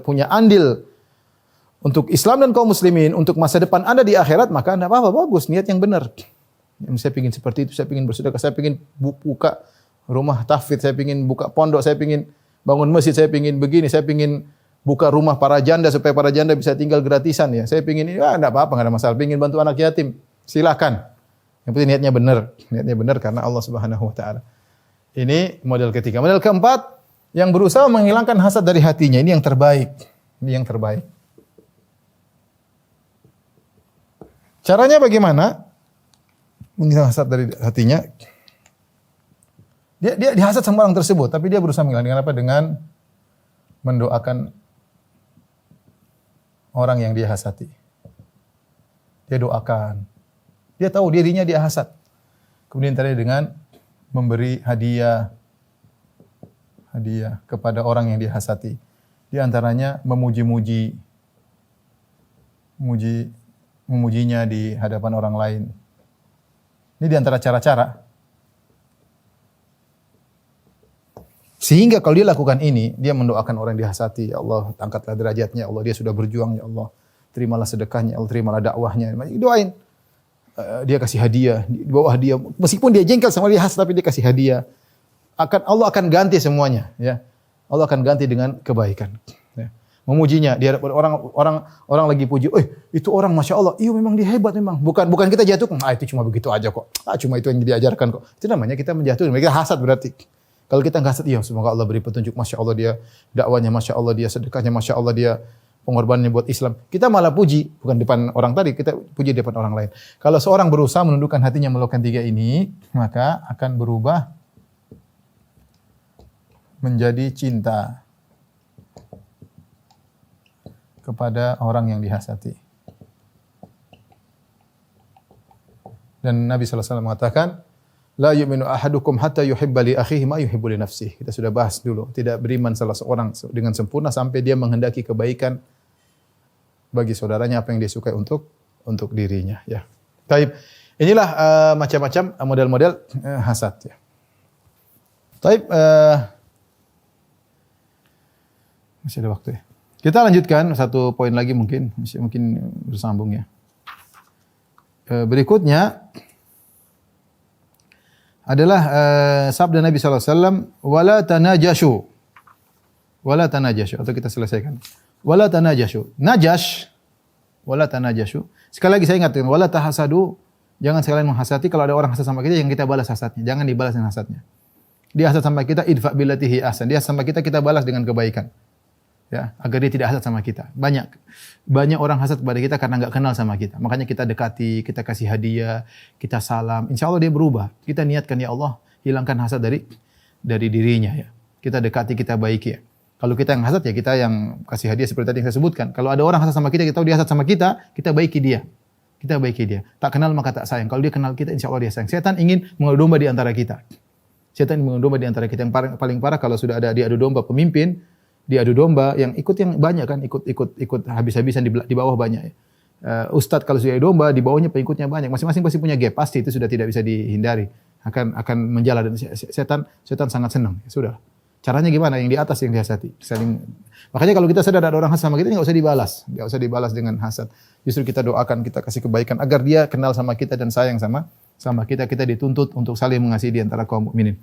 punya andil untuk Islam dan kaum muslimin, untuk masa depan Anda di akhirat, maka Anda apa-apa, bagus, niat yang benar. Saya ingin seperti itu, saya ingin bersedekah, saya ingin buka rumah tahfidz, saya ingin buka pondok, saya ingin bangun masjid, saya ingin begini, saya ingin buka rumah para janda supaya para janda bisa tinggal gratisan ya. Saya ingin ini, enggak apa-apa, enggak ada masalah. Ingin bantu anak yatim, silakan. Yang penting niatnya benar. Niatnya benar karena Allah Subhanahu wa taala. Ini model ketiga. Model keempat, yang berusaha menghilangkan hasad dari hatinya. Ini yang terbaik. Ini yang terbaik. Caranya bagaimana? Menghilangkan hasad dari hatinya. Dia dihasad sama orang tersebut, tapi dia berusaha menghilangkan. Dengan apa? Dengan mendoakan orang yang dia hasati. Dia doakan. Dia tahu dirinya dia hasad. Kemudian tadi dengan memberi hadiah kepada orang yang dia hasati. Di antaranya memujinya di hadapan orang lain. Ini di antara cara-cara. Sehingga kalau dia lakukan ini, dia mendoakan orang yang dihasati, ya Allah, angkatlah derajatnya, ya Allah, dia sudah berjuang, ya Allah, terimalah sedekahnya, ya Allah, terimalah dakwahnya. Doain. Dia kasih hadiah, di bawah hadiah, meskipun dia jengkel sama dia hasad, tapi dia kasih hadiah. Allah akan ganti semuanya, ya. Allah akan ganti dengan kebaikan. Ya. Memujinya, dia orang lagi puji, itu orang masya Allah, iya memang dia hebat memang. Bukan kita jatuhkan, itu cuma begitu aja kok, cuma itu yang diajarkan kok. Itu namanya kita menjatuhkan, kita hasad berarti. Kalau kita nggak hasad, iya semoga Allah beri petunjuk, masya Allah dia dakwanya, masya Allah dia sedekahnya, masya Allah dia pengorbanannya buat Islam. Kita malah puji, bukan depan orang tadi, kita puji depan orang lain. Kalau seorang berusaha menundukkan hatinya melakukan tiga ini, maka akan berubah menjadi cinta kepada orang yang dihasati. Dan Nabi SAW mengatakan, la yu'minu ahadukum hatta yuhibba li akhihi ma yuhibbu li nafsihi. Kita sudah bahas dulu, tidak beriman salah seorang dengan sempurna sampai dia menghendaki kebaikan bagi saudaranya apa yang dia sukai untuk dirinya, ya. Baik. Inilah macam-macam model-model hasad, ya. Baik, masih ada waktu ya. Kita lanjutkan satu poin lagi mungkin bersambung ya. Berikutnya adalah sabda Nabi SAW, wala tanajashu. Wala tanajashu. Atau kita selesaikan. Wala tanajashu. Najash. Wala tanajashu. Sekali lagi saya ingatkan, wala tahasadu. Jangan sekalian menghasati. Kalau ada orang hasad sama kita, yang kita balas hasadnya. Jangan dibalas dengan hasadnya. Dia hasad sama kita, idfa billatihi ahsan. Dia hasad sama kita balas dengan kebaikan. Ya, agar dia tidak hasad sama kita. Banyak orang hasad kepada kita karena enggak kenal sama kita. Makanya kita dekati, kita kasih hadiah, kita salam. Insya Allah dia berubah. Kita niatkan, ya Allah, hilangkan hasad dari dirinya, ya. Kita dekati, kita baiki, ya. Kalau kita yang hasad, ya kita yang kasih hadiah seperti tadi yang saya sebutkan. Kalau ada orang hasad sama kita tahu dia hasad sama kita baiki dia. Kita baiki dia. Tak kenal maka tak sayang. Kalau dia kenal kita, insya Allah dia sayang. Setan ingin mengadu domba di antara kita. Setan ingin mengadu domba di antara kita. Yang paling parah kalau sudah ada diadu domba pemimpin, diadu domba yang banyak kan, ikut habis-habisan di bawah banyak. Ustadz kalau sudah diadu domba, di bawahnya pengikutnya banyak. Masing-masing pasti punya gap, pasti itu sudah tidak bisa dihindari. Akan menjala dan setan sangat senang. Ya, sudah. Caranya gimana? Yang di atas yang dihasati. Makanya kalau kita sadar ada orang hasad sama kita, enggak usah dibalas dengan hasad. Justru kita doakan, kita kasih kebaikan agar dia kenal sama kita dan sayang sama kita. Kita dituntut untuk saling mengasihi di antara kaum mukminin.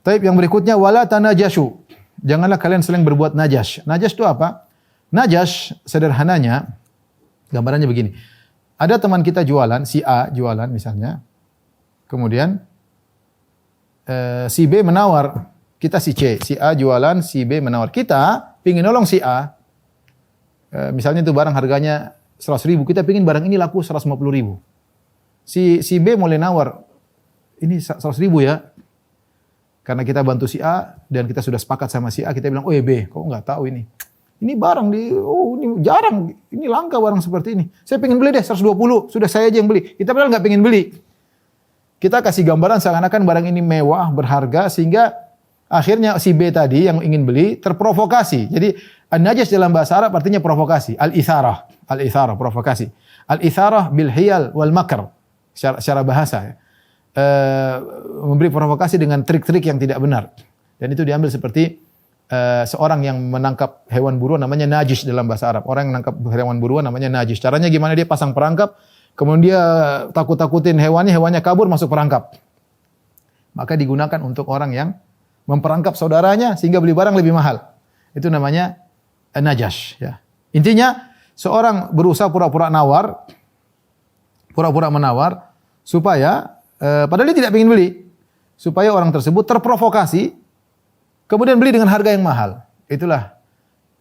Taib yang berikutnya, wala tanajashu. Janganlah kalian saling berbuat najash. Najash itu apa? Najash sederhananya, gambarannya begini. Ada teman kita jualan, si A jualan misalnya. Kemudian si B menawar, kita si C. Si A jualan, si B menawar. Kita pingin nolong si A. Misalnya itu barang harganya 100.000, kita pingin barang ini laku 150.000. Si B mulai nawar, ini 100.000 ya. Karena kita bantu si A dan kita sudah sepakat sama si A, kita bilang, B, kok enggak tahu ini? Ini barang ini jarang, ini langka barang seperti ini. Saya pengen beli deh 120, sudah saya aja yang beli. Kita padahal enggak pengen beli. Kita kasih gambaran seakan-akan barang ini mewah, berharga, sehingga akhirnya si B tadi yang ingin beli terprovokasi. Jadi An-najas dalam bahasa Arab artinya provokasi. Al-itharah. Al-itharah, provokasi. Al-itharah bil hiyal wal makr. Secara bahasa ya. Memberi provokasi dengan trik-trik yang tidak benar. Dan itu diambil seperti seorang yang menangkap hewan buruan namanya najis dalam bahasa Arab. Orang yang menangkap hewan buruan namanya najis. Caranya gimana? Dia pasang perangkap, kemudian dia takut-takutin hewannya kabur masuk perangkap. Maka digunakan untuk orang yang memperangkap saudaranya sehingga beli barang lebih mahal. Itu namanya najas. Ya. Intinya seorang berusaha pura-pura menawar supaya padahal dia tidak ingin beli, supaya orang tersebut terprovokasi kemudian beli dengan harga yang mahal. Itulah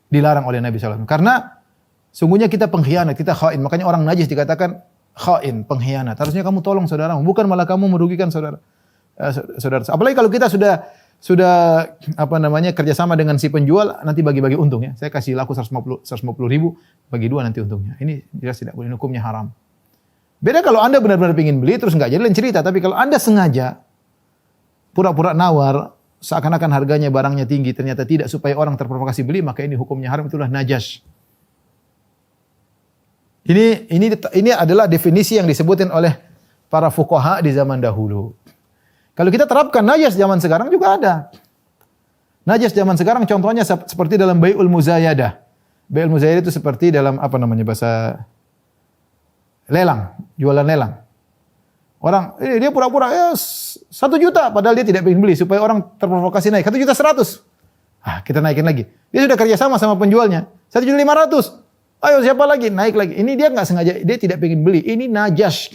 dilarang oleh Nabi SAW. Karena sungguhnya kita pengkhianat, kita khain. Makanya orang najis dikatakan khain, pengkhianat. Harusnya kamu tolong saudaramu, bukan malah kamu merugikan saudara. Apalagi kalau kita sudah kerjasama dengan si penjual, nanti bagi-bagi untung ya. Saya kasih laku 150 ribu, bagi 2 nanti untungnya. Ini jelas tidak boleh, hukumnya haram. Beda kalau Anda benar-benar ingin beli terus enggak, jadi lain cerita. Tapi kalau Anda sengaja pura-pura nawar, seakan-akan harganya barangnya tinggi, ternyata tidak, supaya orang terprovokasi beli, maka ini hukumnya haram, itulah najas. Ini adalah definisi yang disebutin oleh para fuqaha di zaman dahulu. Kalau kita terapkan najas zaman sekarang juga ada. Najas zaman sekarang contohnya seperti dalam bai'ul muzayadah. Bai'ul muzayadah itu seperti dalam bahasa lelang, jualan lelang. Orang dia pura-pura 1 juta padahal dia tidak ingin beli supaya orang terprovokasi naik 1.100.000. Kita naikin lagi. Dia sudah kerjasama sama penjualnya 1.500.000. Ayo siapa lagi? Naik lagi. Ini dia nggak sengaja, dia tidak ingin beli. Ini najas.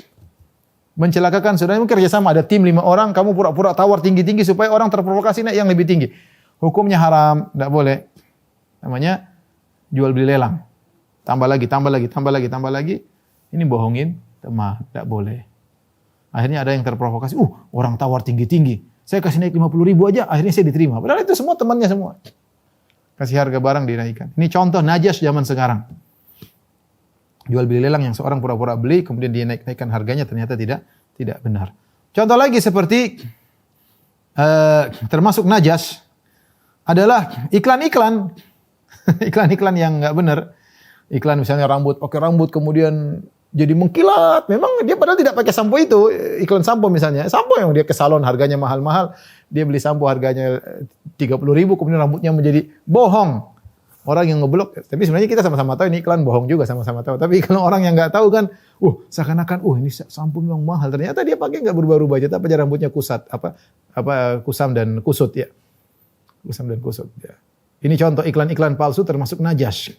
Mencelakakan saudara, mungkin kerjasama ada tim 5 orang, kamu pura-pura tawar tinggi-tinggi supaya orang terprovokasi naik yang lebih tinggi. Hukumnya haram, tidak boleh. Namanya jual beli lelang. Tambah lagi. Ini bohongin teman, tidak boleh. Akhirnya ada yang terprovokasi, orang tawar tinggi-tinggi. Saya kasih naik 50 ribu aja, akhirnya saya diterima. Padahal itu semua temannya semua. Kasih harga barang dinaikkan. Ini contoh najas zaman sekarang. Jual beli lelang yang seorang pura-pura beli, kemudian dia naikkan harganya, ternyata tidak benar. Contoh lagi seperti termasuk najas adalah iklan-iklan. Iklan-iklan yang enggak benar. Iklan misalnya pakai rambut kemudian jadi mengkilat. Memang dia padahal tidak pakai sampo itu. Iklan sampo misalnya. Sampo yang dia ke salon harganya mahal-mahal. Dia beli sampo harganya 30 ribu, kemudian rambutnya menjadi bohong. Orang yang ngeblok, tapi sebenarnya kita sama-sama tahu ini iklan bohong juga, sama-sama tahu. Tapi kalau orang yang nggak tahu kan, seakan-akan, ini sampo memang mahal. Ternyata dia pakai nggak berubah-ubah aja, tapi rambutnya kusam dan kusut ya. Kusam dan kusut ya. Ini contoh iklan-iklan palsu termasuk najas.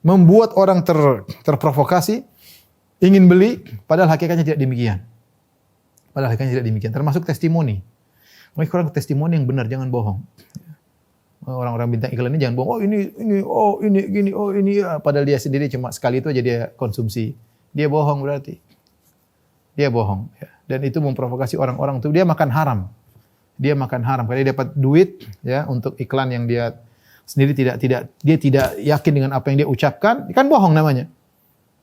Membuat orang terprovokasi, ingin beli, padahal hakikatnya tidak demikian. Termasuk testimoni. Mereka kurang testimoni yang benar, jangan bohong. Orang-orang bintang iklan ini jangan bohong. Ini. Padahal dia sendiri cuma sekali itu aja dia konsumsi. Dia bohong berarti. Dia bohong. Ya. Dan itu memprovokasi orang-orang itu. Dia makan haram. Karena dia dapat duit ya untuk iklan yang dia sendiri dia tidak yakin dengan apa yang dia ucapkan. Kan bohong namanya.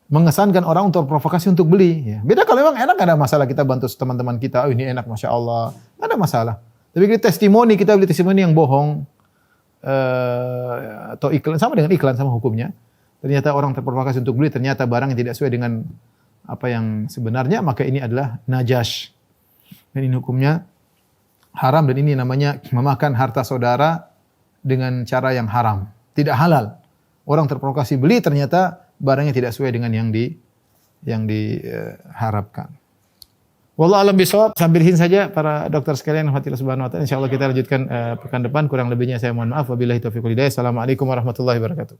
Mengesankan orang untuk provokasi untuk beli. Ya. Beda kalau memang enak, ada masalah kita bantu teman-teman kita. Ini enak, Masya Allah. Nggak ada masalah. Tapi kita beli testimoni yang bohong. Atau iklan, sama dengan iklan, sama hukumnya. Ternyata orang terprovokasi untuk beli, ternyata barang yang tidak sesuai dengan apa yang sebenarnya, maka ini adalah najas. Dan ini hukumnya haram, dan ini namanya memakan harta saudara dengan cara yang haram. Tidak halal. Orang terprovokasi beli, ternyata barangnya tidak sesuai dengan yang diharapkan. Wallahu a'lam bishawab. Sambil hin saja para dokter sekalian rahmatillah subhanahu wa ta'ala. Insyaallah kita lanjutkan pekan depan. Kurang lebihnya saya mohon maaf. Wabillahi taufiq wal hidayah. Assalamualaikum warahmatullahi wabarakatuh.